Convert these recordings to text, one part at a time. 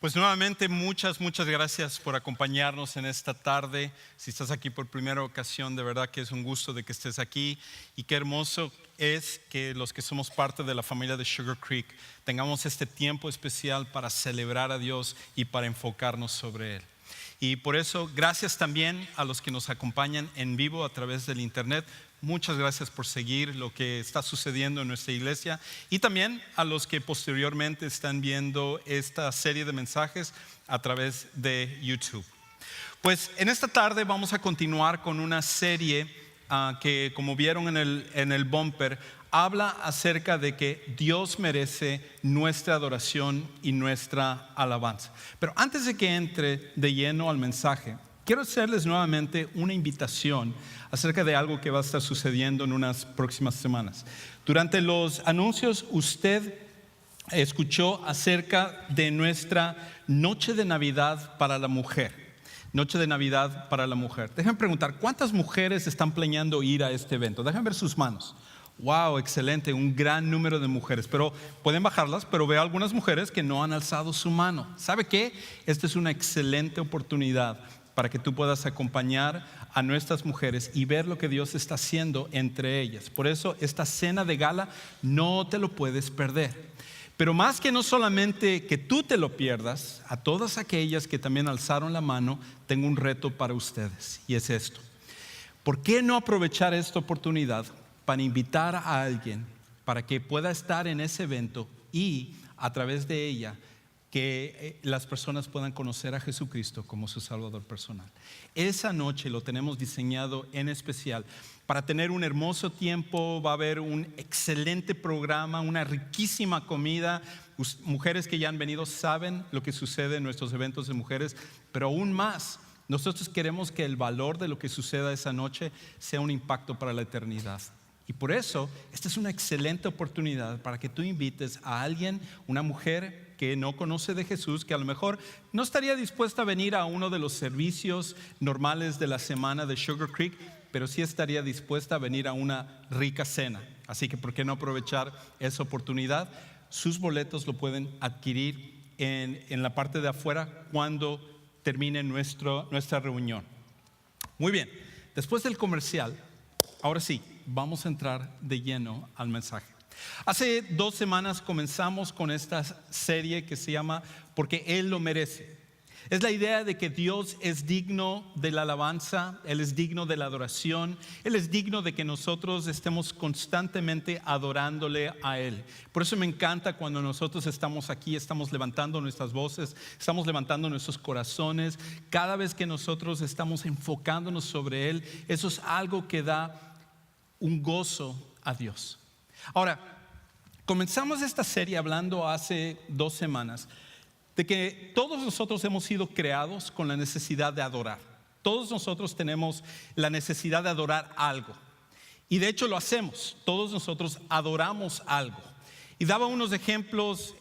Pues nuevamente muchas gracias por acompañarnos en esta tarde. Si estás aquí por primera ocasión, de verdad que es un gusto de que estés aquí, y qué hermoso es que los que somos parte de la familia de Sugar Creek tengamos este tiempo especial para celebrar a Dios y para enfocarnos sobre Él. Y por eso, gracias también a los que nos acompañan en vivo a través del internet. Muchas gracias por seguir lo que está sucediendo en nuestra iglesia, y también a los que posteriormente están viendo esta serie de mensajes a través de YouTube. Pues en esta tarde vamos a continuar con una serie que, como vieron en el bumper, habla acerca de que Dios merece nuestra adoración y nuestra alabanza. Pero antes de que entre de lleno al mensaje, quiero hacerles nuevamente una invitación acerca de algo que va a estar sucediendo en unas próximas semanas. Durante los anuncios, usted escuchó acerca de nuestra Noche de Navidad para la Mujer. Noche de Navidad para la Mujer. Déjenme preguntar, ¿cuántas mujeres están planeando ir a este evento? Déjenme ver sus manos. Wow, excelente, un gran número de mujeres, pero pueden bajarlas, pero veo algunas mujeres que no han alzado su mano. ¿Sabe qué? Esta es una excelente oportunidad para que tú puedas acompañar a nuestras mujeres y ver lo que Dios está haciendo entre ellas. Por eso esta cena de gala no te lo puedes perder. Pero más que no solamente que tú te lo pierdas, a todas aquellas que también alzaron la mano, tengo un reto para ustedes, y es esto. ¿Por qué no aprovechar esta oportunidad para invitar a alguien para que pueda estar en ese evento y a través de ella que las personas puedan conocer a Jesucristo como su Salvador personal? Esa noche lo tenemos diseñado en especial para tener un hermoso tiempo. Va a haber un excelente programa, una riquísima comida. Mujeres que ya han venido saben lo que sucede en nuestros eventos de mujeres, pero aún más, nosotros queremos que el valor de lo que suceda esa noche sea un impacto para la eternidad. Y por eso, esta es una excelente oportunidad para que tú invites a alguien, una mujer que no conoce de Jesús, que a lo mejor no estaría dispuesta a venir a uno de los servicios normales de la semana de Sugar Creek, pero sí estaría dispuesta a venir a una rica cena. Así que, ¿por qué no aprovechar esa oportunidad? Sus boletos lo pueden adquirir en la parte de afuera cuando termine nuestra reunión. Muy bien, después del comercial, ahora sí, vamos a entrar de lleno al mensaje. Hace 2 semanas comenzamos con esta serie que se llama Porque Él lo merece. Es la idea de que Dios es digno de la alabanza, Él es digno de la adoración, Él es digno de que nosotros estemos constantemente adorándole a Él. Por eso me encanta cuando nosotros estamos aquí, estamos levantando nuestras voces, estamos levantando nuestros corazones. Cada vez que nosotros estamos enfocándonos sobre Él, eso es algo que da un gozo a Dios. Ahora, comenzamos esta serie hablando hace 2 semanas de que todos nosotros hemos sido creados con la necesidad de adorar. Todos nosotros tenemos la necesidad de adorar algo, y de hecho lo hacemos. Todos nosotros adoramos algo. Y daba unos ejemplos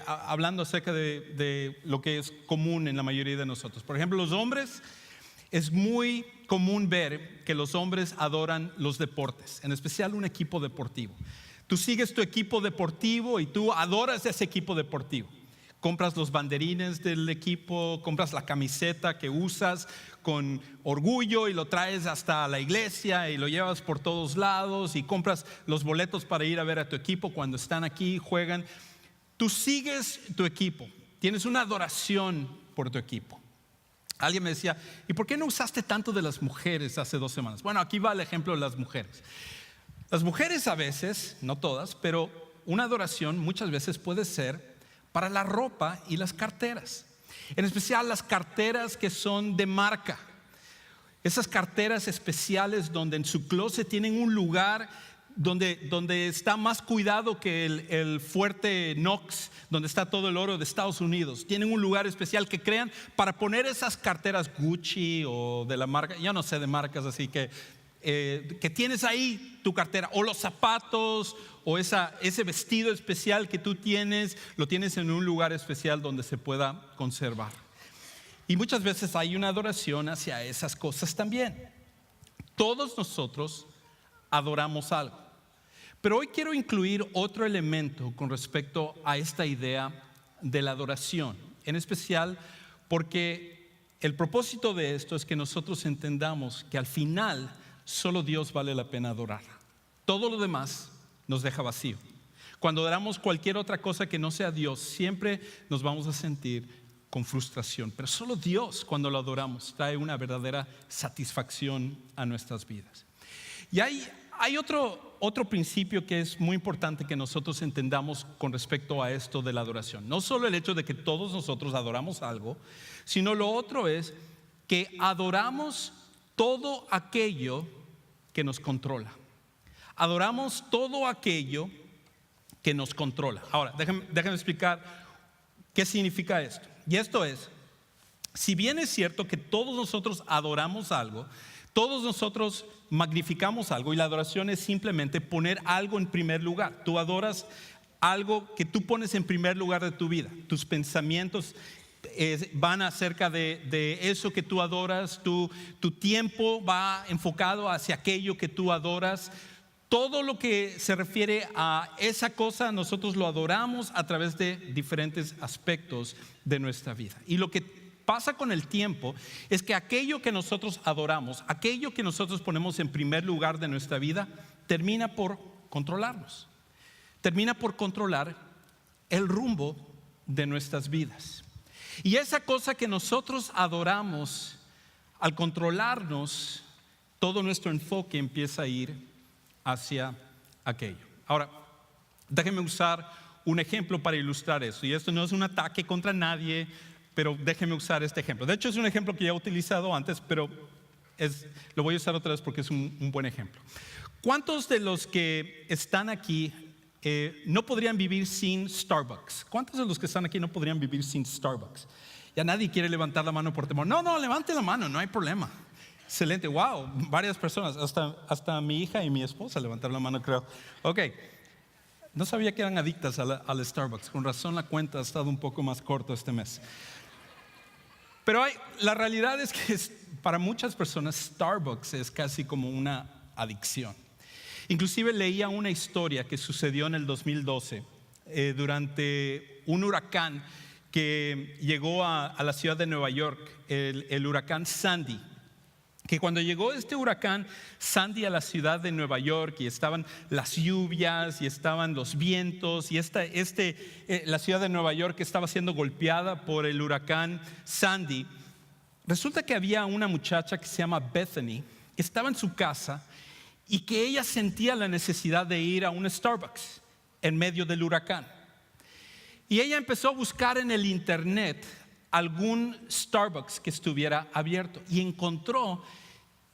hablando acerca de lo que es común en la mayoría de nosotros. Por ejemplo, los hombres, es muy común ver que los hombres adoran los deportes, en especial un equipo deportivo. Tú sigues tu equipo deportivo y tú adoras ese equipo deportivo. Compras los banderines del equipo, compras la camiseta que usas con orgullo y lo traes hasta la iglesia y lo llevas por todos lados, y compras los boletos para ir a ver a tu equipo cuando están aquí, juegan. Tú sigues tu equipo, tienes una adoración por tu equipo. Alguien me decía, ¿y por qué no usaste tanto de las mujeres hace 2 semanas? Bueno, aquí va el ejemplo de las mujeres. Las mujeres a veces, no todas, pero una adoración muchas veces puede ser para la ropa y las carteras. En especial las carteras que son de marca. Esas carteras especiales donde en su closet tienen un lugar donde está más cuidado que el fuerte Knox, donde está todo el oro de Estados Unidos. Tienen un lugar especial que crean para poner esas carteras Gucci o de la marca, yo no sé de marcas, así que tienes ahí tu cartera, o los zapatos, o ese vestido especial que tú tienes, lo tienes en un lugar especial donde se pueda conservar. Y muchas veces hay una adoración hacia esas cosas también. Todos nosotros adoramos algo. Pero hoy quiero incluir otro elemento con respecto a esta idea de la adoración. en especial porque el propósito de esto es que nosotros entendamos que al final solo Dios vale la pena adorar. Todo lo demás nos deja vacío. Cuando adoramos cualquier otra cosa que no sea Dios, siempre nos vamos a sentir con frustración. Pero solo Dios, cuando lo adoramos, trae una verdadera satisfacción a nuestras vidas. Y hay otro principio que es muy importante que nosotros entendamos con respecto a esto de la adoración. No solo el hecho de que todos nosotros adoramos algo, sino lo otro es que adoramos todo aquello que nos controla. Adoramos todo aquello que nos controla. Ahora, déjenme explicar qué significa esto. Y esto es, si bien es cierto que todos nosotros adoramos algo, todos nosotros magnificamos algo, y la adoración es simplemente poner algo en primer lugar. Tú adoras algo que tú pones en primer lugar de tu vida. Tus pensamientos van acerca de eso que tú adoras. Tu tiempo va enfocado hacia aquello que tú adoras. Todo lo que se refiere a esa cosa, nosotros lo adoramos a través de diferentes aspectos de nuestra vida. Y lo que pasa con el tiempo es que aquello que nosotros adoramos, aquello que nosotros ponemos en primer lugar de nuestra vida, termina por controlarnos. Termina por controlar el rumbo de nuestras vidas. Y esa cosa que nosotros adoramos, al controlarnos, todo nuestro enfoque empieza a ir hacia aquello. Ahora, déjenme usar un ejemplo para ilustrar eso. Y esto no es un ataque contra nadie, pero déjenme usar este ejemplo. De hecho, es un ejemplo que ya he utilizado antes, pero lo voy a usar otra vez porque es un buen ejemplo. ¿Cuántos de los que están aquí no podrían vivir sin Starbucks? ¿Cuántos de los que están aquí no podrían vivir sin Starbucks? Ya nadie quiere levantar la mano por temor. No, levante la mano, no hay problema. Excelente, wow, varias personas, hasta mi hija y mi esposa levantaron la mano, creo. Ok, no sabía que eran adictas al Starbucks, con razón la cuenta ha estado un poco más corta este mes. Pero la realidad es que para muchas personas Starbucks es casi como una adicción. Inclusive leía una historia que sucedió en el 2012 durante un huracán que llegó a la ciudad de Nueva York, el huracán Sandy. Que cuando llegó este huracán Sandy a la ciudad de Nueva York y estaban las lluvias y estaban los vientos y la ciudad de Nueva York estaba siendo golpeada por el huracán Sandy, resulta que había una muchacha que se llama Bethany que estaba en su casa y que ella sentía la necesidad de ir a un Starbucks en medio del huracán. Y ella empezó a buscar en el internet algún Starbucks que estuviera abierto y encontró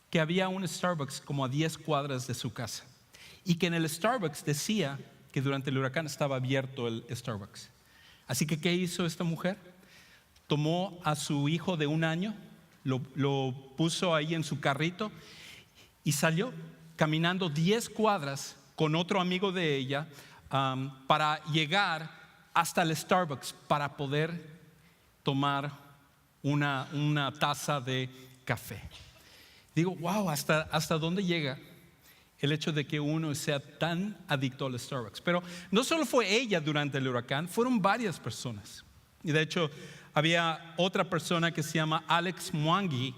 que había un Starbucks como a 10 cuadras de su casa y que en el Starbucks decía que durante el huracán estaba abierto el Starbucks. Así que ¿qué hizo esta mujer? Tomó a su hijo de 1 año, lo puso ahí en su carrito y salió caminando 10 cuadras con otro amigo de ella para llegar hasta el Starbucks para poder tomar una taza de café. Digo, wow, ¿hasta dónde llega el hecho de que uno sea tan adicto al Starbucks? Pero no solo fue ella durante el huracán, fueron varias personas. Y de hecho, había otra persona que se llama Alex Mwangi,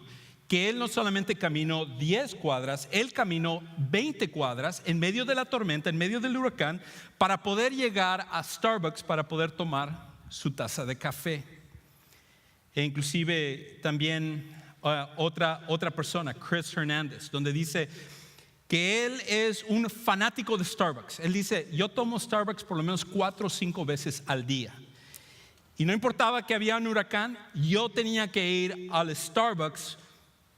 que él no solamente caminó 10 cuadras, él caminó 20 cuadras en medio de la tormenta, en medio del huracán, para poder llegar a Starbucks para poder tomar su taza de café. E inclusive también otra persona, Chris Hernández, donde dice que él es un fanático de Starbucks. Él dice, yo tomo Starbucks por lo menos 4 o 5 veces al día. Y no importaba que había un huracán, yo tenía que ir al Starbucks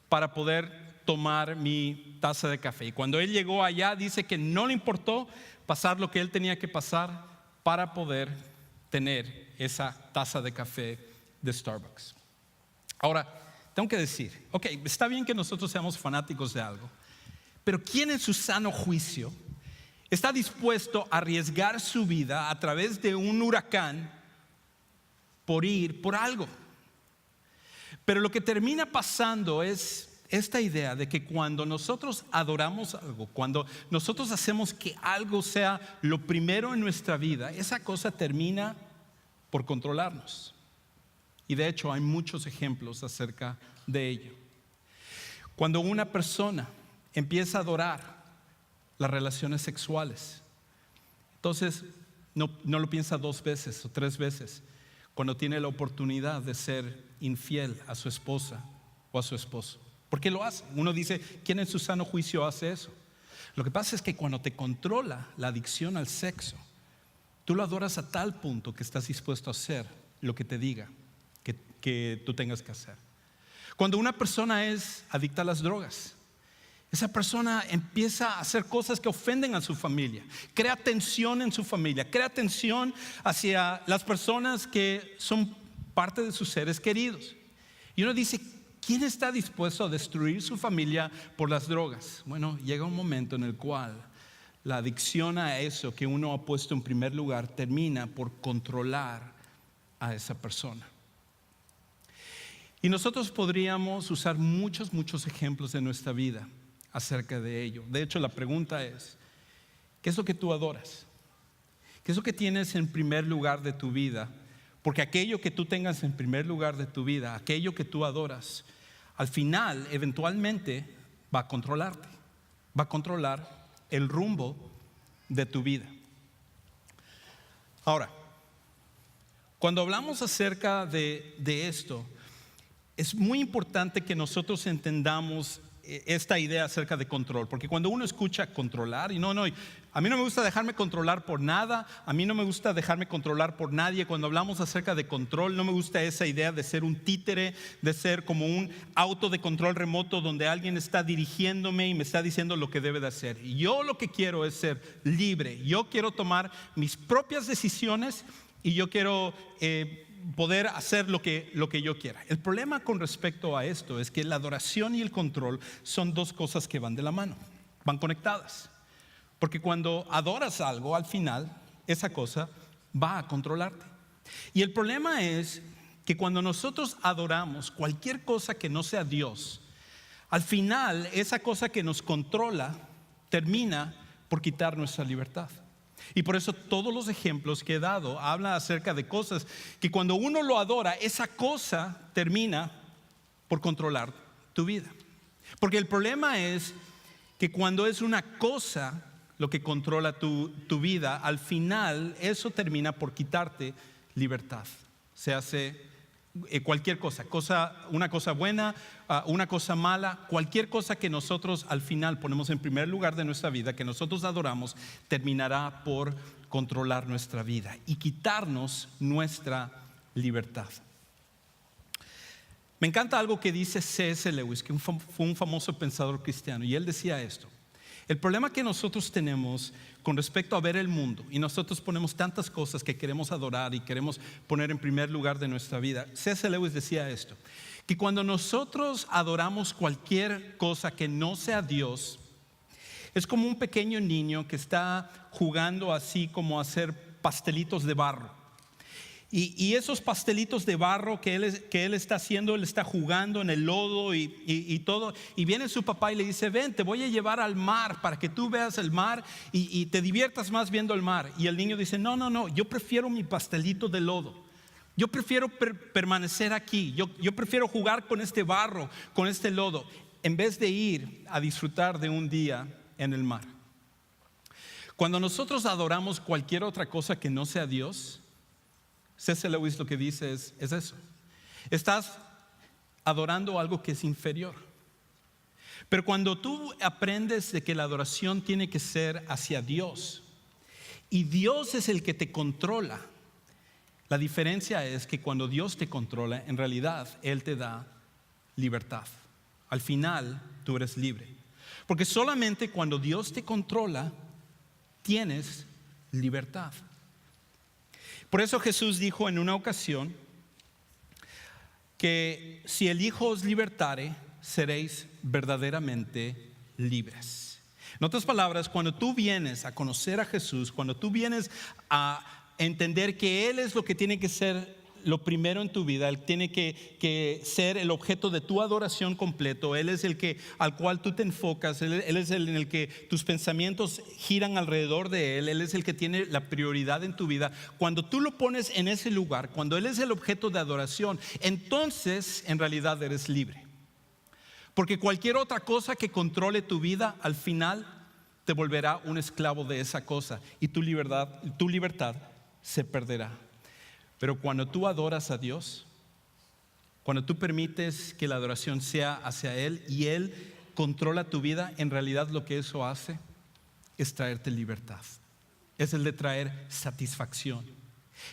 para poder tomar mi taza de café. Y cuando él llegó allá, dice que no le importó pasar lo que él tenía que pasar para poder tener esa taza de café de Starbucks. Ahora, tengo que decir, ok, está bien que nosotros seamos fanáticos de algo, pero ¿quién en su sano juicio está dispuesto a arriesgar su vida a través de un huracán por ir por algo? Pero lo que termina pasando es esta idea de que cuando nosotros adoramos algo, cuando nosotros hacemos que algo sea lo primero en nuestra vida, esa cosa termina por controlarnos. Y de hecho hay muchos ejemplos acerca de ello. Cuando una persona empieza a adorar las relaciones sexuales, entonces no lo piensa 2 veces o 3 veces cuando tiene la oportunidad de ser infiel a su esposa o a su esposo. ¿Por qué lo hace? Uno dice, ¿quién en su sano juicio hace eso? Lo que pasa es que cuando te controla la adicción al sexo, tú lo adoras a tal punto que estás dispuesto a hacer lo que te diga que tú tengas que hacer. Cuando una persona es adicta a las drogas, esa persona empieza a hacer cosas que ofenden a su familia, crea tensión en su familia, crea tensión hacia las personas que son parte de sus seres queridos. Y uno dice, ¿quién está dispuesto a destruir su familia por las drogas? Bueno, llega un momento en el cual la adicción a eso que uno ha puesto en primer lugar termina por controlar a esa persona. Y nosotros podríamos usar muchos ejemplos de nuestra vida acerca de ello. De hecho, la pregunta es, ¿qué es lo que tú adoras? ¿Qué es lo que tienes en primer lugar de tu vida? Porque aquello que tú tengas en primer lugar de tu vida, aquello que tú adoras, al final, eventualmente, va a controlarte. Va a controlar el rumbo de tu vida. Ahora, cuando hablamos acerca de esto, es muy importante que nosotros entendamos esta idea acerca de control, porque cuando uno escucha controlar, y a mí no me gusta dejarme controlar por nada, a mí no me gusta dejarme controlar por nadie. Cuando hablamos acerca de control, no me gusta esa idea de ser un títere, de ser como un auto de control remoto donde alguien está dirigiéndome y me está diciendo lo que debe de hacer. Y yo lo que quiero es ser libre, yo quiero tomar mis propias decisiones y yo quiero poder hacer lo que yo quiera. El problema con respecto a esto es que la adoración y el control son 2 cosas que van de la mano, van conectadas. Porque cuando adoras algo, al final, esa cosa va a controlarte. Y el problema es que cuando nosotros adoramos cualquier cosa que no sea Dios, al final, esa cosa que nos controla termina por quitar nuestra libertad. Y por eso todos los ejemplos que he dado hablan acerca de cosas que cuando uno lo adora, esa cosa termina por controlar tu vida. Porque el problema es que cuando es una cosa lo que controla tu vida, al final eso termina por quitarte libertad. Se hace cualquier cosa, una cosa buena, una cosa mala, cualquier cosa que nosotros al final ponemos en primer lugar de nuestra vida, que nosotros adoramos, terminará por controlar nuestra vida y quitarnos nuestra libertad. Me encanta algo que dice C.S. Lewis, que fue un famoso pensador cristiano, y él decía esto: el problema que nosotros tenemos con respecto a ver el mundo, y nosotros ponemos tantas cosas que queremos adorar y queremos poner en primer lugar de nuestra vida. C.S. Lewis decía esto, que cuando nosotros adoramos cualquier cosa que no sea Dios, es como un pequeño niño que está jugando así como a hacer pastelitos de barro. Y esos pastelitos de barro que él está haciendo, él está jugando en el lodo y todo. Y viene su papá y le dice: ven, te voy a llevar al mar para que tú veas el mar y te diviertas más viendo el mar. Y el niño dice: no, yo prefiero mi pastelito de lodo. Yo prefiero permanecer aquí. Yo prefiero jugar con este barro, con este lodo, en vez de ir a disfrutar de un día en el mar. Cuando nosotros adoramos cualquier otra cosa que no sea Dios, C.S. Lewis lo que dice es eso. Estás adorando algo que es inferior. Pero cuando tú aprendes de que la adoración tiene que ser hacia Dios y Dios es el que te controla, la diferencia es que cuando Dios te controla, en realidad Él te da libertad. Al final tú eres libre. Porque solamente cuando Dios te controla tienes libertad. Por eso Jesús dijo en una ocasión que si el Hijo os libertare, seréis verdaderamente libres. En otras palabras, cuando tú vienes a conocer a Jesús, cuando tú vienes a entender que Él es lo que tiene que ser lo primero en tu vida. Él tiene que ser el objeto de tu adoración completo. Él es el al cual tú te enfocas. Él es el en el que tus pensamientos giran alrededor de Él. Él es el que tiene la prioridad en tu vida. Cuando tú lo pones en ese lugar, cuando Él es el objeto de adoración, entonces en realidad eres libre. Porque cualquier otra cosa que controle tu vida, al final te volverá un esclavo de esa cosa y tu libertad se perderá. Pero cuando tú adoras a Dios, cuando tú permites que la adoración sea hacia Él y Él controla tu vida, en realidad lo que eso hace es traerte libertad. Es el de traer satisfacción.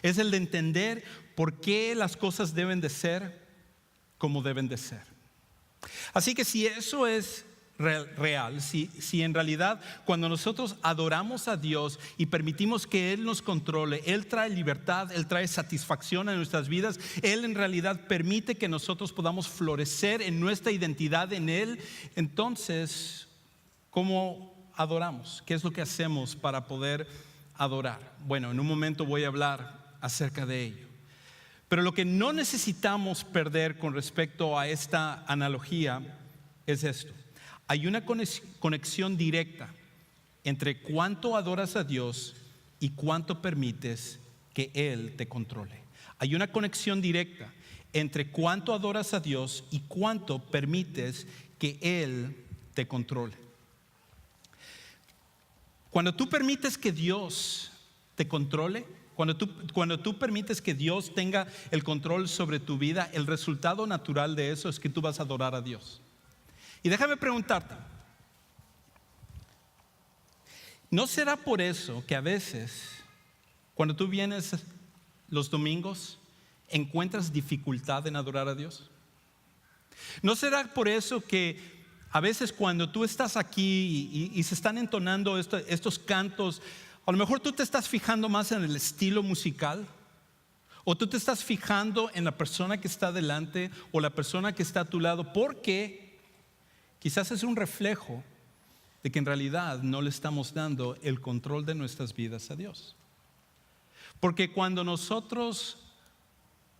Es el de entender por qué las cosas deben de ser como deben de ser. Así que si eso es real, si en realidad cuando nosotros adoramos a Dios y permitimos que Él nos controle, Él trae libertad, Él trae satisfacción a nuestras vidas, Él en realidad permite que nosotros podamos florecer en nuestra identidad en Él, entonces, ¿cómo adoramos? ¿Qué es lo que hacemos para poder adorar? Bueno, en un momento voy a hablar acerca de ello. Pero lo que no necesitamos perder con respecto a esta analogía es esto. Hay una conexión directa entre cuánto adoras a Dios y cuánto permites que Él te controle. Hay una conexión directa entre cuánto adoras a Dios y cuánto permites que Él te controle. Cuando tú permites que Dios te controle, cuando tú permites que Dios tenga el control sobre tu vida, el resultado natural de eso es que tú vas a adorar a Dios. Y déjame preguntarte, ¿no será por eso que a veces, cuando tú vienes los domingos, encuentras dificultad en adorar a Dios? ¿No será por eso que a veces cuando tú estás aquí y se están entonando estos cantos, a lo mejor tú te estás fijando más en el estilo musical, o tú te estás fijando en la persona que está delante o la persona que está a tu lado, porque quizás es un reflejo de que en realidad no le estamos dando el control de nuestras vidas a Dios? Porque cuando nosotros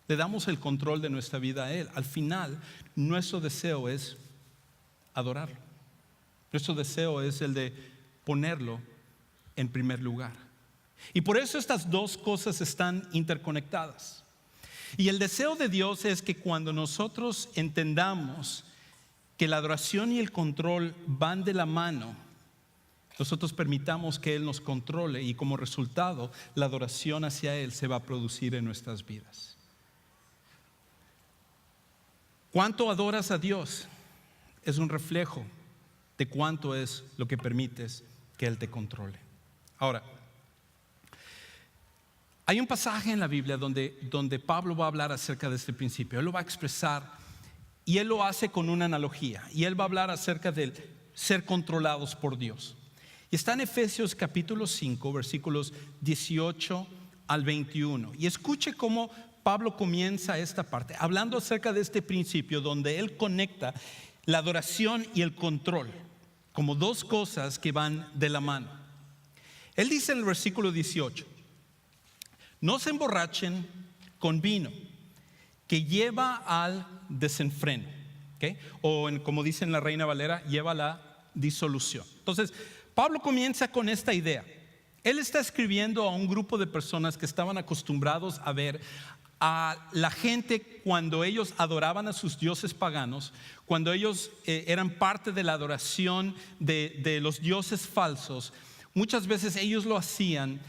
le damos el control de nuestra vida a Él, al final nuestro deseo es adorarlo. Nuestro deseo es el de ponerlo en primer lugar. Y por eso estas dos cosas están interconectadas. Y el deseo de Dios es que cuando nosotros entendamos que la adoración y el control van de la mano, nosotros permitamos que Él nos controle y como resultado la adoración hacia Él se va a producir en nuestras vidas. ¿Cuánto adoras a Dios? Es un reflejo de cuánto es lo que permites que Él te controle. Ahora, hay un pasaje en la Biblia donde Pablo va a hablar acerca de este principio. Él lo va a expresar y él lo hace con una analogía. Y él va a hablar acerca de ser controlados por Dios. Y está en Efesios capítulo 5, versículos 18 al 21. Y escuche cómo Pablo comienza esta parte, hablando acerca de este principio donde él conecta la adoración y el control como dos cosas que van de la mano. Él dice en el versículo 18: no se emborrachen con vino, que lleva al desenfreno, ¿okay? O como dice en la Reina Valera, lleva a la disolución. Entonces, Pablo comienza con esta idea. Él está escribiendo a un grupo de personas que estaban acostumbrados a ver a la gente cuando ellos adoraban a sus dioses paganos, cuando ellos eran parte de la adoración de los dioses falsos. Muchas veces ellos lo hacían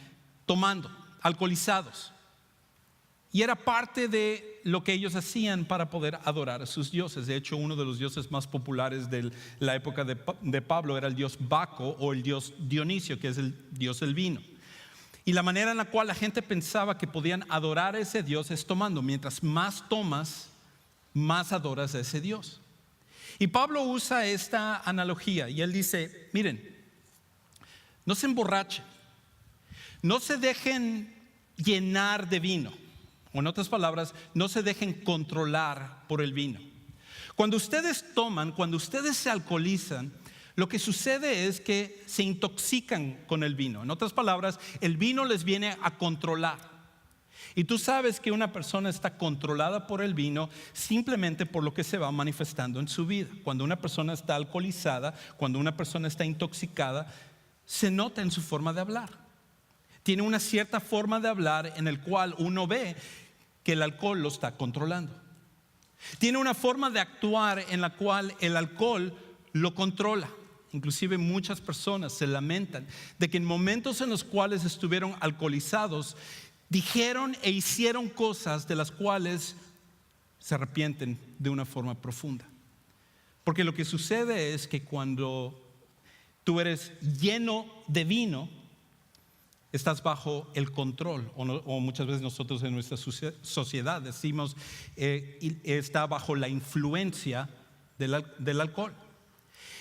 tomando, alcoholizados. Y era parte de lo que ellos hacían para poder adorar a sus dioses. De hecho, uno de los dioses más populares de la época de Pablo era el dios Baco o el dios Dionisio, que es el dios del vino. Y la manera en la cual la gente pensaba que podían adorar a ese dios es tomando. Mientras más tomas, más adoras a ese dios. Y Pablo usa esta analogía y él dice: miren, no se emborrachen, no se dejen llenar de vino, o en otras palabras, no se dejen controlar por el vino. Cuando ustedes toman, cuando ustedes se alcoholizan, lo que sucede es que se intoxican con el vino. En otras palabras, el vino les viene a controlar. Y tú sabes que una persona está controlada por el vino simplemente por lo que se va manifestando en su vida. Cuando una persona está alcoholizada, cuando una persona está intoxicada, se nota en su forma de hablar. Tiene una cierta forma de hablar en el cual uno ve que el alcohol lo está controlando. Tiene una forma de actuar en la cual el alcohol lo controla. Inclusive muchas personas se lamentan de que en momentos en los cuales estuvieron alcoholizados, dijeron e hicieron cosas de las cuales se arrepienten de una forma profunda. Porque lo que sucede es que cuando tú eres lleno de vino, estás bajo el control, o muchas veces nosotros en nuestra sociedad decimos está bajo la influencia del alcohol.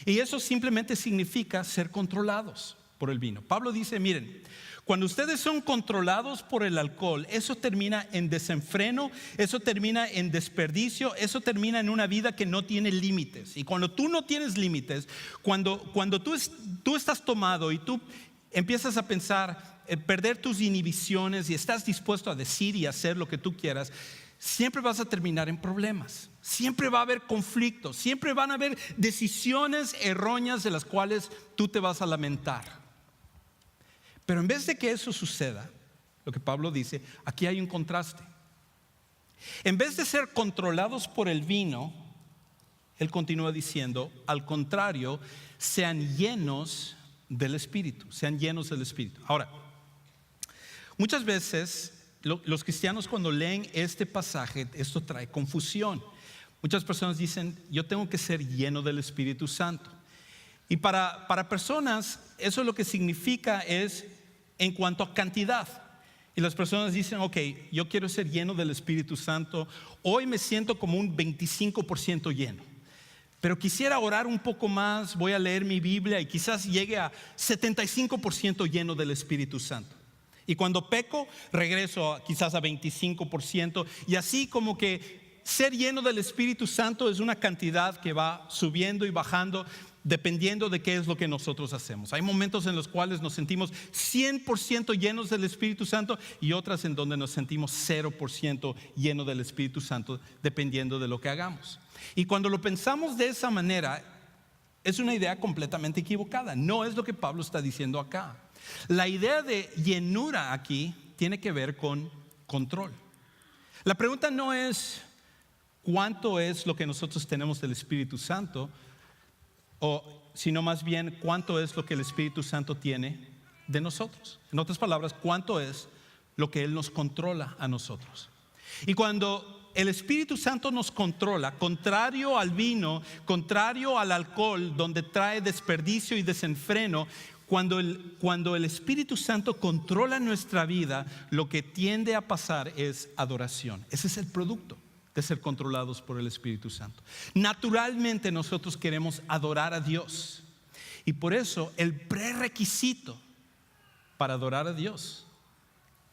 Y eso simplemente significa ser controlados por el vino. Pablo dice, miren, cuando ustedes son controlados por el alcohol, eso termina en desenfreno, eso termina en desperdicio, eso termina en una vida que no tiene límites. Y cuando tú no tienes límites, cuando tú estás tomado y tú empiezas a pensar perder tus inhibiciones y estás dispuesto a decir y hacer lo que tú quieras, siempre vas a terminar en problemas. Siempre va a haber conflictos, siempre van a haber decisiones erróneas de las cuales tú te vas a lamentar. Pero en vez de que eso suceda, lo que Pablo dice, aquí hay un contraste. En vez de ser controlados por el vino, él continúa diciendo, al contrario, sean llenos del Espíritu, sean llenos del Espíritu. Ahora, muchas veces los cristianos cuando leen este pasaje, esto trae confusión. Muchas personas dicen, yo tengo que ser lleno del Espíritu Santo. Y para personas, eso lo que significa es en cuanto a cantidad. Y las personas dicen, ok, yo quiero ser lleno del Espíritu Santo. Hoy me siento como un 25% lleno. Pero quisiera orar un poco más, voy a leer mi Biblia y quizás llegue a 75% lleno del Espíritu Santo. Y cuando peco, regreso quizás a 25%. Y así como que ser lleno del Espíritu Santo es una cantidad que va subiendo y bajando dependiendo de qué es lo que nosotros hacemos. Hay momentos en los cuales nos sentimos 100% llenos del Espíritu Santo y otras en donde nos sentimos 0% llenos del Espíritu Santo dependiendo de lo que hagamos. Y cuando lo pensamos de esa manera, es una idea completamente equivocada. No es lo que Pablo está diciendo acá. La idea de llenura aquí tiene que ver con control. La pregunta no es cuánto es lo que nosotros tenemos del Espíritu Santo, sino más bien cuánto es lo que el Espíritu Santo tiene de nosotros. En otras palabras, cuánto es lo que Él nos controla a nosotros. Y cuando el Espíritu Santo nos controla, contrario al vino, contrario al alcohol, donde trae desperdicio y desenfreno, cuando el Espíritu Santo controla nuestra vida, lo que tiende a pasar es adoración. Ese es el producto de ser controlados por el Espíritu Santo. Naturalmente nosotros queremos adorar a Dios. Y por eso el prerequisito para adorar a Dios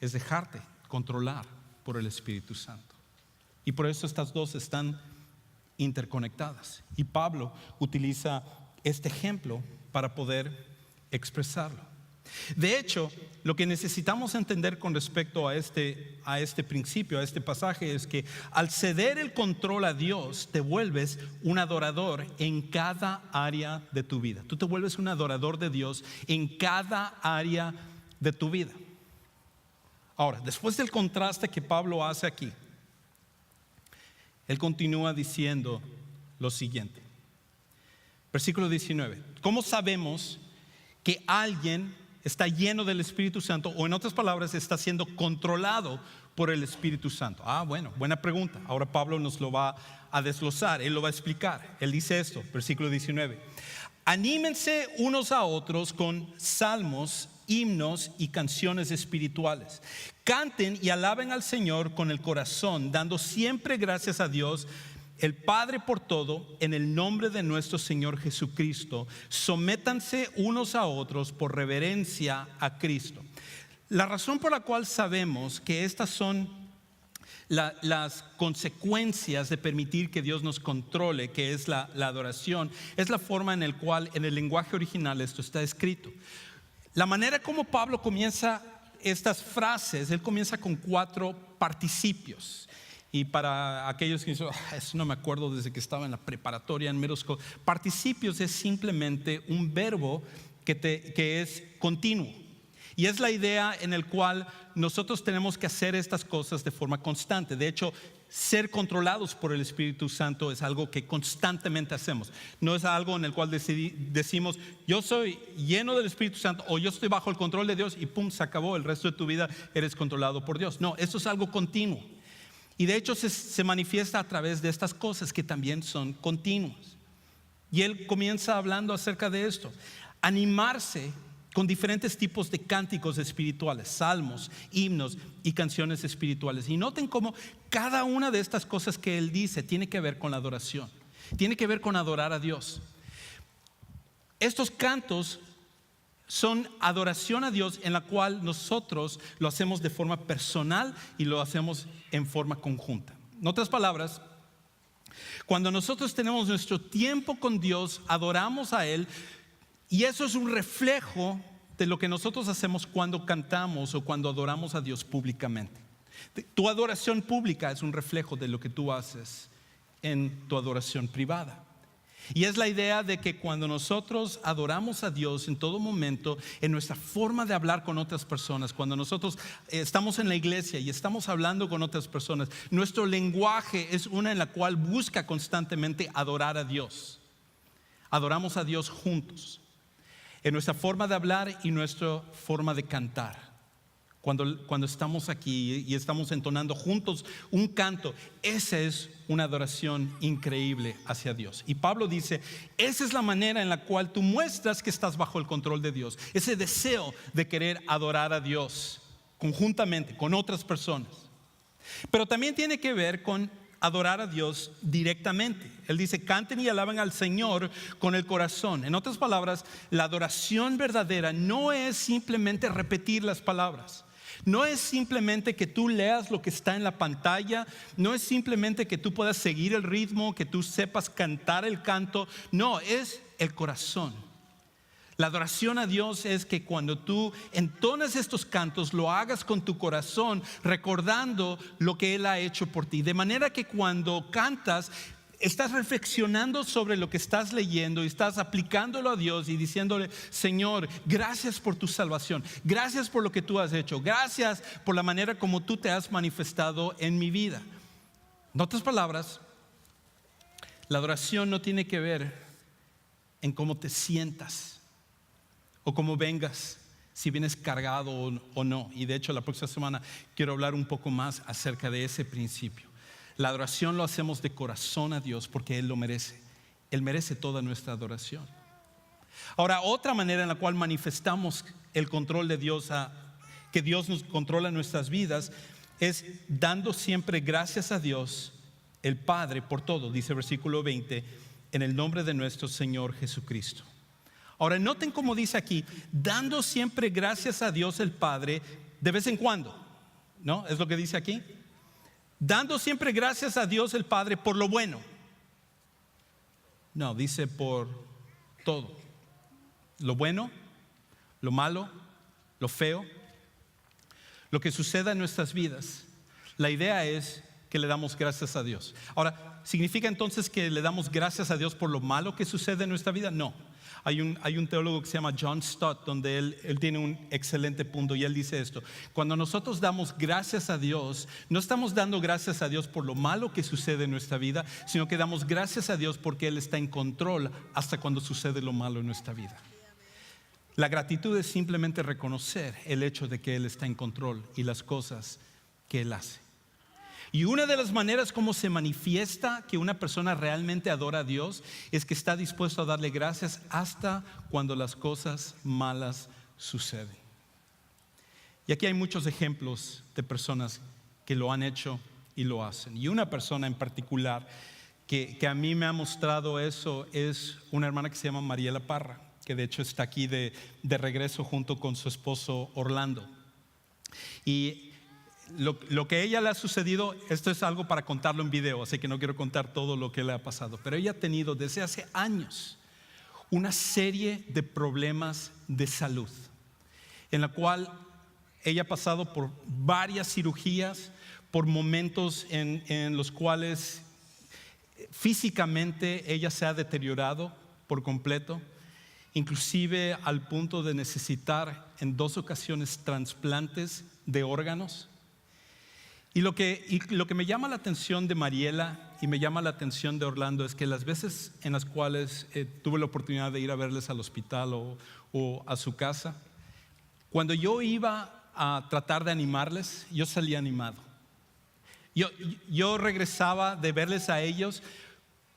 es dejarte controlar por el Espíritu Santo. Y por eso estas dos están interconectadas. Y Pablo utiliza este ejemplo para poder expresarlo. De hecho, lo que necesitamos entender con respecto a este principio, a este pasaje, es que al ceder el control a Dios, te vuelves un adorador en cada área de tu vida. Tú te vuelves un adorador de Dios en cada área de tu vida. Ahora, después del contraste que Pablo hace aquí, él continúa diciendo lo siguiente. Versículo 19. ¿Cómo sabemos que alguien está lleno del Espíritu Santo, o en otras palabras está siendo controlado por el Espíritu Santo? Bueno, buena pregunta. Ahora Pablo nos lo va a desglosar, él lo va a explicar. Él dice esto, versículo 19: anímense unos a otros con salmos, himnos y canciones espirituales. Canten y alaben al Señor con el corazón, dando siempre gracias a Dios el Padre por todo, en el nombre de nuestro Señor Jesucristo. Sométanse unos a otros por reverencia a Cristo. La razón por la cual sabemos que estas son las consecuencias de permitir que Dios nos controle, que es la adoración, es la forma en la cual en el lenguaje original esto está escrito. La manera como Pablo comienza estas frases, él comienza con 4 participios. Y para aquellos que dicen, eso no me acuerdo desde que estaba en la preparatoria, en middle school, participios es simplemente un verbo que es continuo. Y es la idea en el cual nosotros tenemos que hacer estas cosas de forma constante. De hecho, ser controlados por el Espíritu Santo es algo que constantemente hacemos. No es algo en el cual decimos, yo soy lleno del Espíritu Santo o yo estoy bajo el control de Dios y pum, se acabó, el resto de tu vida eres controlado por Dios. No, eso es algo continuo. Y de hecho se manifiesta a través de estas cosas que también son continuas. Y él comienza hablando acerca de esto. Animarse con diferentes tipos de cánticos espirituales, salmos, himnos y canciones espirituales. Y noten cómo cada una de estas cosas que él dice tiene que ver con la adoración, tiene que ver con adorar a Dios. Estos cantos son adoración a Dios en la cual nosotros lo hacemos de forma personal y lo hacemos en forma conjunta. En otras palabras, cuando nosotros tenemos nuestro tiempo con Dios, adoramos a Él. Y eso es un reflejo de lo que nosotros hacemos cuando cantamos o cuando adoramos a Dios públicamente. Tu adoración pública es un reflejo de lo que tú haces en tu adoración privada. Y es la idea de que cuando nosotros adoramos a Dios en todo momento, en nuestra forma de hablar con otras personas, cuando nosotros estamos en la iglesia y estamos hablando con otras personas, nuestro lenguaje es una en la cual busca constantemente adorar a Dios. Adoramos a Dios juntos, en nuestra forma de hablar y nuestra forma de cantar. Cuando estamos aquí y estamos entonando juntos un canto, esa es una adoración increíble hacia Dios. Y Pablo dice, esa es la manera en la cual tú muestras que estás bajo el control de Dios. Ese deseo de querer adorar a Dios conjuntamente con otras personas. Pero también tiene que ver con adorar a Dios directamente. Él dice, canten y alaben al Señor con el corazón. En otras palabras, la adoración verdadera no es simplemente repetir las palabras. No es simplemente que tú leas lo que está en la pantalla. No es simplemente que tú puedas seguir el ritmo, que tú sepas cantar el canto. No, es el corazón. La adoración a Dios es que cuando tú entonas estos cantos, lo hagas con tu corazón, recordando lo que Él ha hecho por ti. De manera que cuando cantas, estás reflexionando sobre lo que estás leyendo y estás aplicándolo a Dios y diciéndole, Señor, gracias por tu salvación, gracias por lo que tú has hecho, gracias por la manera como tú te has manifestado en mi vida. En otras palabras, la adoración no tiene que ver en cómo te sientas o cómo vengas, si vienes cargado o no. Y de hecho la próxima semana quiero hablar un poco más acerca de ese principio. La adoración lo hacemos de corazón a Dios porque Él lo merece. Él merece toda nuestra adoración. Ahora, otra manera en la cual manifestamos el control de Dios, que Dios nos controla en nuestras vidas, es dando siempre gracias a Dios el Padre por todo. Dice el versículo 20, en el nombre de nuestro Señor Jesucristo. Ahora noten cómo dice aquí, dando siempre gracias a Dios el Padre de vez en cuando, ¿no? Es lo que dice aquí. Dando siempre gracias a Dios el Padre por lo bueno. No, dice por todo. Lo bueno, lo malo, lo feo, lo que suceda en nuestras vidas. La idea es que le damos gracias a Dios. Ahora, ¿significa entonces que le damos gracias a Dios por lo malo que sucede en nuestra vida? No. Hay un teólogo que se llama John Stott, donde él tiene un excelente punto y él dice esto: cuando nosotros damos gracias a Dios, no estamos dando gracias a Dios por lo malo que sucede en nuestra vida, sino que damos gracias a Dios porque Él está en control hasta cuando sucede lo malo en nuestra vida. La gratitud es simplemente reconocer el hecho de que Él está en control y las cosas que Él hace. Y una de las maneras como se manifiesta que una persona realmente adora a Dios es que está dispuesto a darle gracias hasta cuando las cosas malas suceden. Y aquí hay muchos ejemplos de personas que lo han hecho y lo hacen. Y una persona en particular que a mí me ha mostrado eso es una hermana que se llama Mariela Parra, que de hecho está aquí de regreso junto con su esposo Orlando. Y lo que a ella le ha sucedido, esto es algo para contarlo en video, así que no quiero contar todo lo que le ha pasado, pero ella ha tenido desde hace años una serie de problemas de salud, en la cual ella ha pasado por varias cirugías, por momentos en los cuales físicamente ella se ha deteriorado por completo, inclusive al punto de necesitar en 2 ocasiones trasplantes de órganos. Y lo que me llama la atención de Mariela y me llama la atención de Orlando es que las veces en las cuales tuve la oportunidad de ir a verles al hospital o a su casa, cuando yo iba a tratar de animarles, yo salía animado. Yo regresaba de verles a ellos,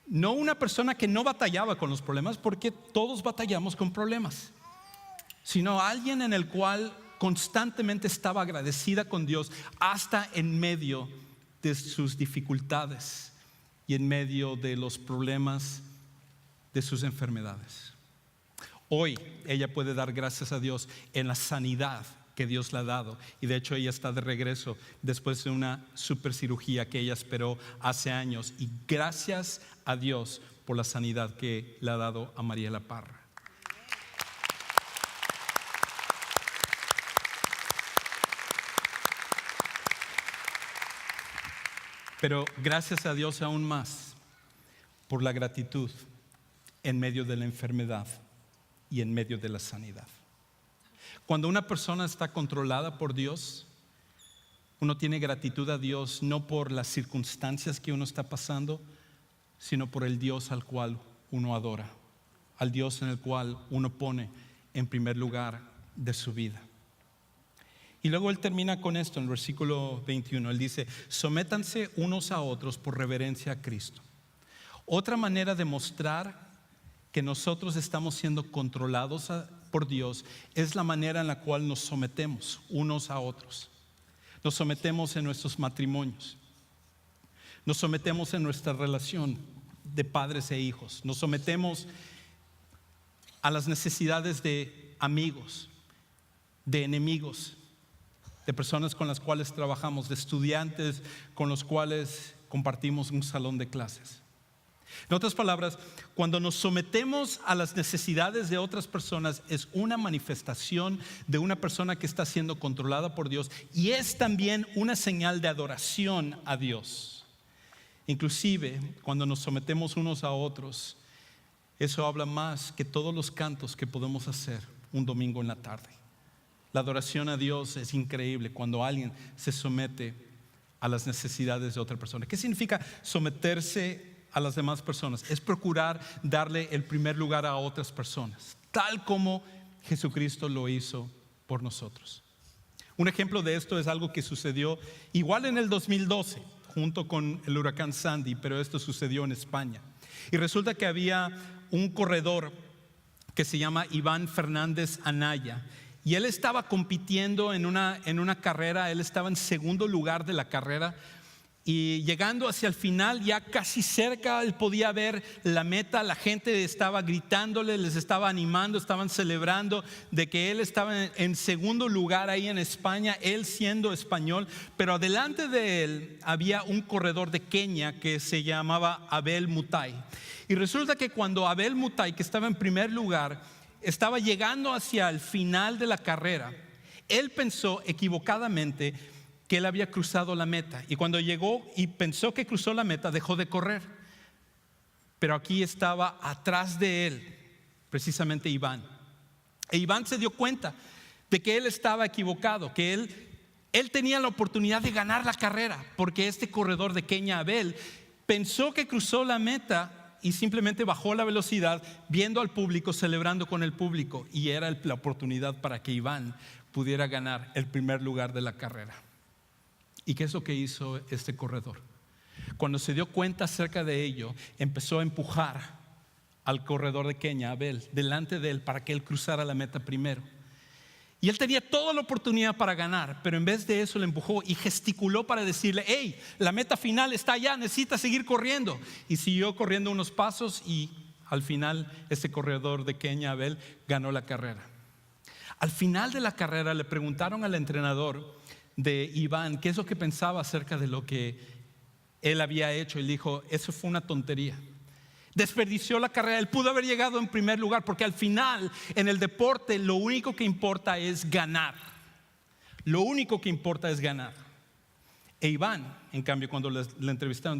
no una persona que no batallaba con los problemas, porque todos batallamos con problemas, sino alguien en el cual constantemente estaba agradecida con Dios hasta en medio de sus dificultades y en medio de los problemas de sus enfermedades. Hoy ella puede dar gracias a Dios en la sanidad que Dios le ha dado, y de hecho ella está de regreso después de una super cirugía que ella esperó hace años, y gracias a Dios por la sanidad que le ha dado a Mariela Parra. Pero gracias a Dios aún más por la gratitud en medio de la enfermedad y en medio de la sanidad. Cuando una persona está controlada por Dios, uno tiene gratitud a Dios no por las circunstancias que uno está pasando, sino por el Dios al cual uno adora, al Dios en el cual uno pone en primer lugar de su vida. Y luego él termina con esto en el versículo 21. Él dice: sométanse unos a otros por reverencia a Cristo. Otra manera de mostrar que nosotros estamos siendo controlados por Dios es la manera en la cual nos sometemos unos a otros. Nos sometemos en nuestros matrimonios, nos sometemos en nuestra relación de padres e hijos, nos sometemos a las necesidades de amigos, de enemigos, de personas con las cuales trabajamos, de estudiantes con los cuales compartimos un salón de clases. En otras palabras, cuando nos sometemos a las necesidades de otras personas, es una manifestación de una persona que está siendo controlada por Dios, y es también una señal de adoración a Dios. Inclusive cuando nos sometemos unos a otros, eso habla más que todos los cantos que podemos hacer un domingo en la tarde. La adoración a Dios es increíble cuando alguien se somete a las necesidades de otra persona. ¿Qué significa someterse a las demás personas? Es procurar darle el primer lugar a otras personas, tal como Jesucristo lo hizo por nosotros. Un ejemplo de esto es algo que sucedió igual en el 2012 junto con el huracán Sandy, pero esto sucedió en España. Y resulta que había un corredor que se llama Iván Fernández Anaya, y él estaba compitiendo en una carrera. Él estaba en segundo lugar de la carrera, y llegando hacia el final, ya casi cerca, él podía ver la meta. La gente estaba gritándole, les estaba animando, estaban celebrando de que él estaba en segundo lugar ahí en España, él siendo español. Pero adelante de él había un corredor de Kenia que se llamaba Abel Mutai. Y resulta que cuando Abel Mutai, que estaba en primer lugar, estaba llegando hacia el final de la carrera, él pensó equivocadamente que él había cruzado la meta, y cuando llegó y pensó que cruzó la meta, dejó de correr. Pero aquí estaba atrás de él precisamente Iván, e Iván se dio cuenta de que él estaba equivocado, que él tenía la oportunidad de ganar la carrera, porque este corredor de Kenia, Abel, pensó que cruzó la meta y simplemente bajó la velocidad, viendo al público, celebrando con el público, y era la oportunidad para que Iván pudiera ganar el primer lugar de la carrera. ¿Y qué es lo que hizo este corredor? Cuando se dio cuenta acerca de ello, empezó a empujar al corredor de Kenia, Abel, delante de él, para que él cruzara la meta primero. Y él tenía toda la oportunidad para ganar, pero en vez de eso le empujó y gesticuló para decirle: hey, la meta final está allá, necesitas seguir corriendo. Y siguió corriendo unos pasos, y al final este corredor de Kenia, Abel, ganó la carrera. Al final de la carrera le preguntaron al entrenador de Iván qué es lo que pensaba acerca de lo que él había hecho. Él dijo: eso fue una tontería, desperdició la carrera. Él pudo haber llegado en primer lugar, porque al final en el deporte lo único que importa es ganar. Lo único que importa es ganar. E Iván, en cambio, cuando le entrevistaron,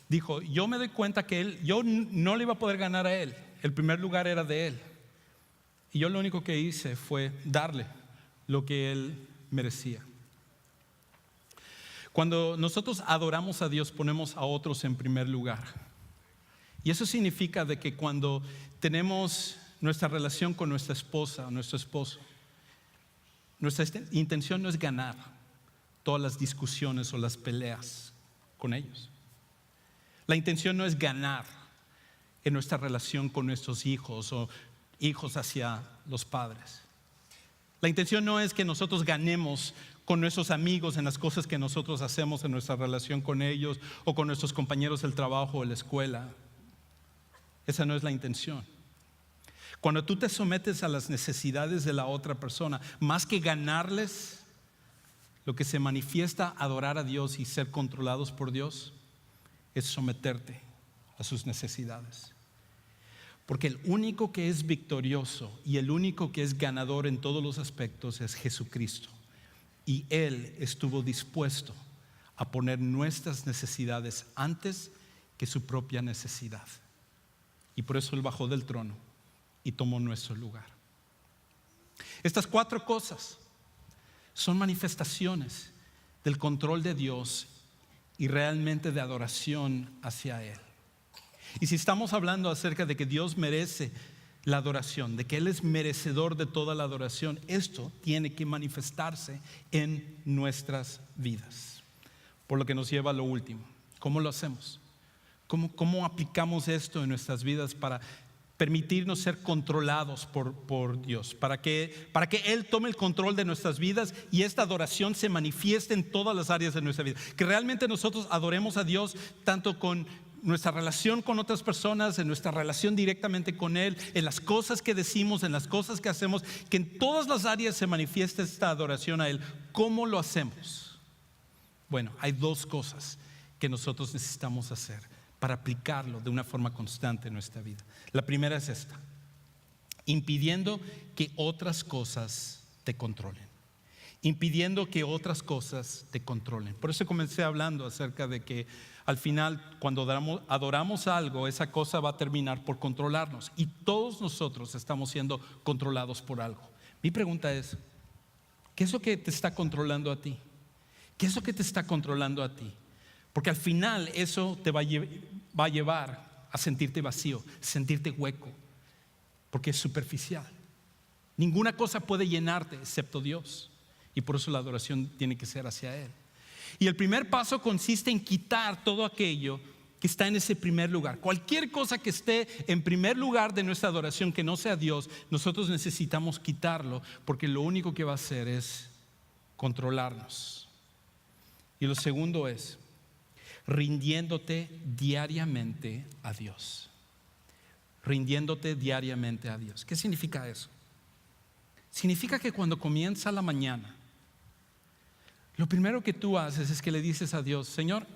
dijo, yo me doy cuenta que yo no le iba a poder ganar a él. El primer lugar era de él. Y yo lo único que hice fue darle lo que él merecía. Cuando nosotros adoramos a Dios, ponemos a otros en primer lugar. Y eso significa de que cuando tenemos nuestra relación con nuestra esposa o nuestro esposo, nuestra intención no es ganar todas las discusiones o las peleas con ellos. La intención no es ganar en nuestra relación con nuestros hijos o hijos hacia los padres. La intención no es que nosotros ganemos con nuestros amigos en las cosas que nosotros hacemos en nuestra relación con ellos o con nuestros compañeros del trabajo o de la escuela. Esa no es la intención. Cuando tú te sometes a las necesidades de la otra persona, más que ganarles, lo que se manifiesta adorar a Dios y ser controlados por Dios es someterte a sus necesidades. Porque el único que es victorioso y el único que es ganador en todos los aspectos es Jesucristo. Y Él estuvo dispuesto a poner nuestras necesidades antes que su propia necesidad. Y por eso Él bajó del trono y tomó nuestro lugar. Estas 4 cosas son manifestaciones del control de Dios y realmente de adoración hacia Él. Y si estamos hablando acerca de que Dios merece la adoración, de que Él es merecedor de toda la adoración, esto tiene que manifestarse en nuestras vidas. Por lo que nos lleva a lo último. ¿Cómo lo hacemos? ¿Cómo aplicamos esto en nuestras vidas para permitirnos ser controlados por Dios? Para que Él tome el control de nuestras vidas y esta adoración se manifieste en todas las áreas de nuestra vida. Que realmente nosotros adoremos a Dios tanto con nuestra relación con otras personas, en nuestra relación directamente con Él, en las cosas que decimos, en las cosas que hacemos, que en todas las áreas se manifieste esta adoración a Él. ¿Cómo lo hacemos? Bueno, hay 2 cosas que nosotros necesitamos hacer para aplicarlo de una forma constante en nuestra vida. La primera es esta: impidiendo que otras cosas te controlen. Impidiendo que otras cosas te controlen. Por eso comencé hablando acerca de que al final, cuando adoramos algo, esa cosa va a terminar por controlarnos. Y todos nosotros estamos siendo controlados por algo. Mi pregunta es, ¿qué es lo que te está controlando a ti? ¿Qué es lo que te está controlando a ti? Porque al final eso te va a llevar a sentirte vacío, sentirte hueco, porque es superficial. Ninguna cosa puede llenarte excepto Dios. Y por eso la adoración tiene que ser hacia Él. Y el primer paso consiste en quitar todo aquello que está en ese primer lugar. Cualquier cosa que esté en primer lugar de nuestra adoración que no sea Dios, nosotros necesitamos quitarlo, porque lo único que va a hacer es controlarnos. Y lo segundo es rindiéndote diariamente a Dios. Rindiéndote diariamente a Dios. ¿Qué significa eso? Significa que cuando comienza la mañana, lo primero que tú haces es que le dices a Dios: Señor,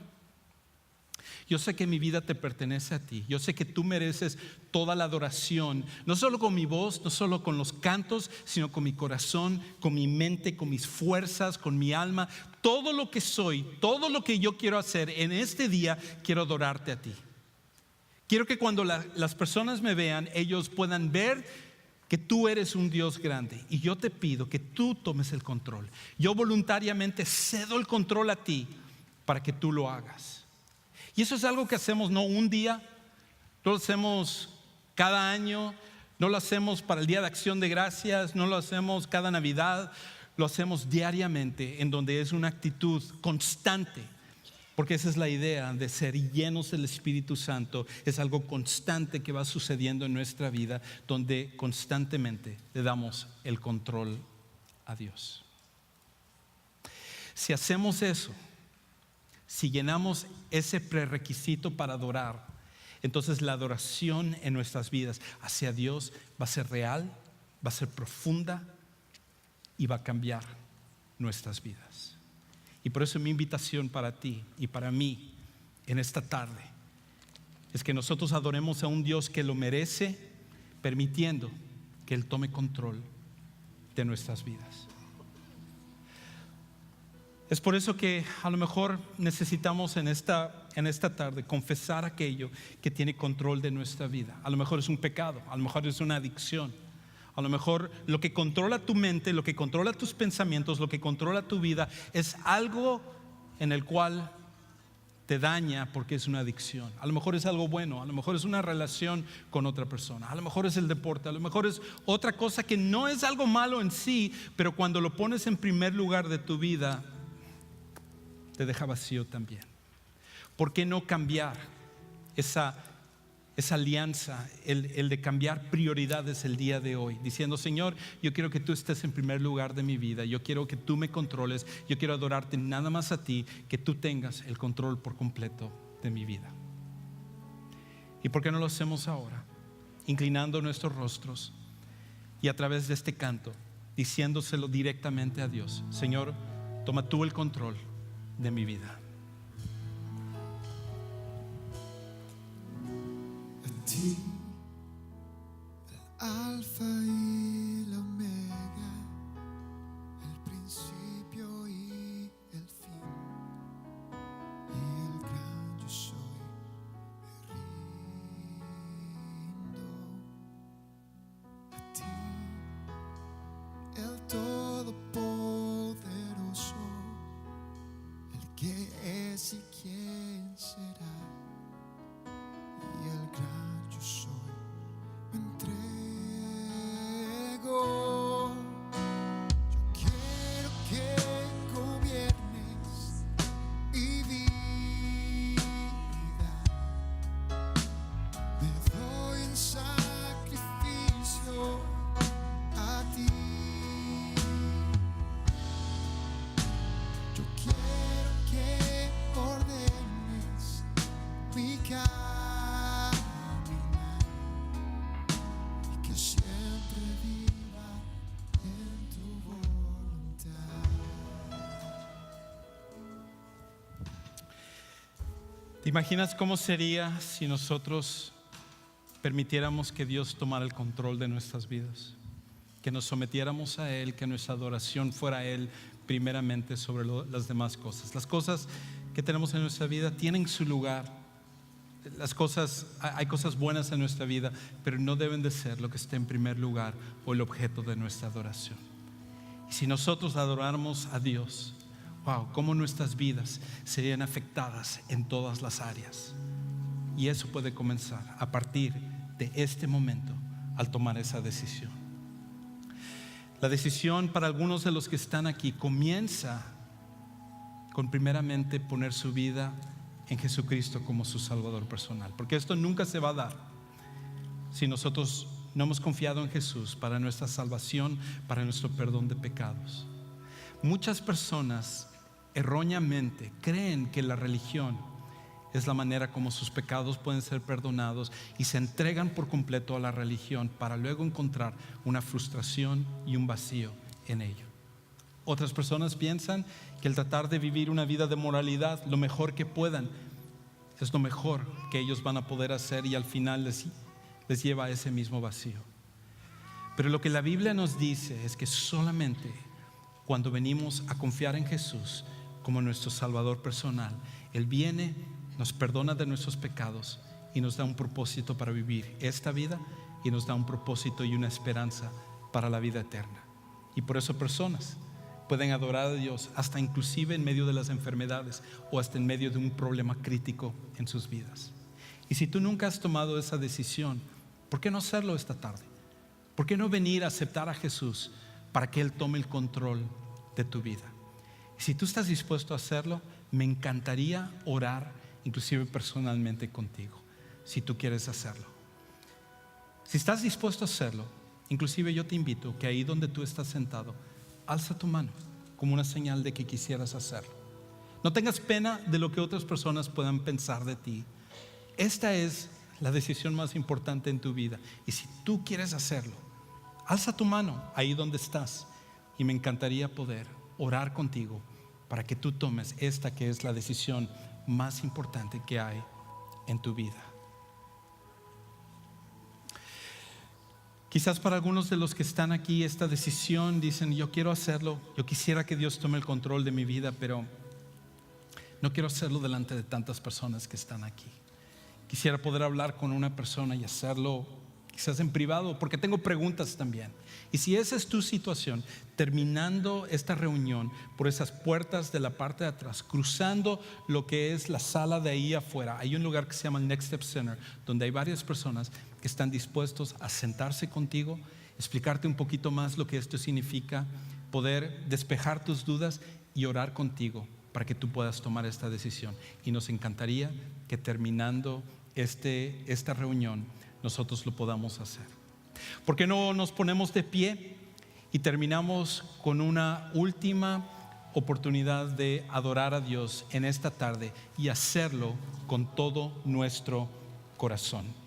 yo sé que mi vida te pertenece a ti. Yo sé que tú mereces toda la adoración, no solo con mi voz, no solo con los cantos, sino con mi corazón, con mi mente, con mis fuerzas, con mi alma. Todo lo que soy, todo lo que yo quiero hacer en este día, quiero adorarte a ti. Quiero que cuando las personas me vean, ellos puedan ver que tú eres un Dios grande. Y yo te pido que tú tomes el control. Yo voluntariamente cedo el control a ti para que tú lo hagas. Y eso es algo que hacemos no un día, no lo hacemos cada año, no lo hacemos para el Día de Acción de Gracias, no lo hacemos cada Navidad, lo hacemos diariamente, en donde es una actitud constante. Porque esa es la idea de ser llenos del Espíritu Santo. Es algo constante que va sucediendo en nuestra vida, donde constantemente le damos el control a Dios. Si hacemos eso, si llenamos ese prerequisito para adorar, entonces la adoración en nuestras vidas hacia Dios va a ser real, va a ser profunda y va a cambiar nuestras vidas. Y por eso mi invitación para ti y para mí en esta tarde es que nosotros adoremos a un Dios que lo merece, permitiendo que Él tome control de nuestras vidas. Es por eso que a lo mejor necesitamos en esta tarde confesar aquello que tiene control de nuestra vida. A lo mejor es un pecado, a lo mejor es una adicción. A lo mejor lo que controla tu mente, lo que controla tus pensamientos, lo que controla tu vida es algo en el cual te daña porque es una adicción. A lo mejor es algo bueno, a lo mejor es una relación con otra persona, a lo mejor es el deporte, a lo mejor es otra cosa que no es algo malo en sí, pero cuando lo pones en primer lugar de tu vida, te deja vacío también. ¿Por qué no cambiar esa alianza, el de cambiar prioridades el día de hoy, diciendo: Señor, yo quiero que tú estés en primer lugar de mi vida, yo quiero que tú me controles, yo quiero adorarte nada más a ti, que tú tengas el control por completo de mi vida? ¿Y por qué no lo hacemos ahora? Inclinando nuestros rostros y a través de este canto, diciéndoselo directamente a Dios: Señor, toma tú el control de mi vida. El alfa y la omega, el principio y el fin, y el gran yo soy, me rindo a ti, el todopoderoso, el que es y quién será, y el gran yo soy, me entrego. Yo quiero que gobiernes mi vida. Me doy en sacrificio a ti. Yo quiero que ordenes mi caminar. ¿Te imaginas cómo sería si nosotros permitiéramos que Dios tomara el control de nuestras vidas? Que nos sometiéramos a Él, que nuestra adoración fuera a Él primeramente sobre las demás cosas. Las cosas que tenemos en nuestra vida tienen su lugar. Hay cosas buenas en nuestra vida, pero no deben de ser lo que esté en primer lugar o el objeto de nuestra adoración. Y si nosotros adoráramos a Dios, wow, cómo nuestras vidas serían afectadas en todas las áreas. Y eso puede comenzar a partir de este momento al tomar esa decisión. La decisión para algunos de los que están aquí comienza con primeramente poner su vida en Jesucristo como su Salvador personal, porque esto nunca se va a dar si nosotros no hemos confiado en Jesús para nuestra salvación, para nuestro perdón de pecados. Muchas personas erróneamente creen que la religión es la manera como sus pecados pueden ser perdonados y se entregan por completo a la religión para luego encontrar una frustración y un vacío en ello. Otras personas piensan que el tratar de vivir una vida de moralidad lo mejor que puedan es lo mejor que ellos van a poder hacer, y al final les lleva a ese mismo vacío. Pero lo que la Biblia nos dice es que solamente cuando venimos a confiar en Jesús como nuestro Salvador personal, Él viene, nos perdona de nuestros pecados y nos da un propósito para vivir esta vida, y nos da un propósito y una esperanza para la vida eterna. Y por eso personas pueden adorar a Dios hasta inclusive en medio de las enfermedades o hasta en medio de un problema crítico en sus vidas. Y si tú nunca has tomado esa decisión, ¿por qué no hacerlo esta tarde? ¿Por qué no venir a aceptar a Jesús para que Él tome el control de tu vida? Y si tú estás dispuesto a hacerlo, me encantaría orar inclusive personalmente contigo, si tú quieres hacerlo. Si estás dispuesto a hacerlo, inclusive yo te invito que ahí donde tú estás sentado, alza tu mano como una señal de que quisieras hacerlo. No tengas pena de lo que otras personas puedan pensar de ti. Esta es la decisión más importante en tu vida, y si tú quieres hacerlo, alza tu mano ahí donde estás, y me encantaría poder orar contigo para que tú tomes esta que es la decisión más importante que hay en tu vida. Quizás para algunos de los que están aquí esta decisión dicen, yo quiero hacerlo, yo quisiera que Dios tome el control de mi vida, pero no quiero hacerlo delante de tantas personas que están aquí. Quisiera poder hablar con una persona y hacerlo quizás en privado, porque tengo preguntas también. Y si esa es tu situación, terminando esta reunión por esas puertas de la parte de atrás, cruzando lo que es la sala de ahí afuera, hay un lugar que se llama el Next Step Center, donde hay varias personas que están dispuestos a sentarse contigo, explicarte un poquito más lo que esto significa, poder despejar tus dudas y orar contigo para que tú puedas tomar esta decisión. Y nos encantaría que terminando esta reunión nosotros lo podamos hacer. ¿Por qué no nos ponemos de pie y terminamos con una última oportunidad de adorar a Dios en esta tarde y hacerlo con todo nuestro corazón?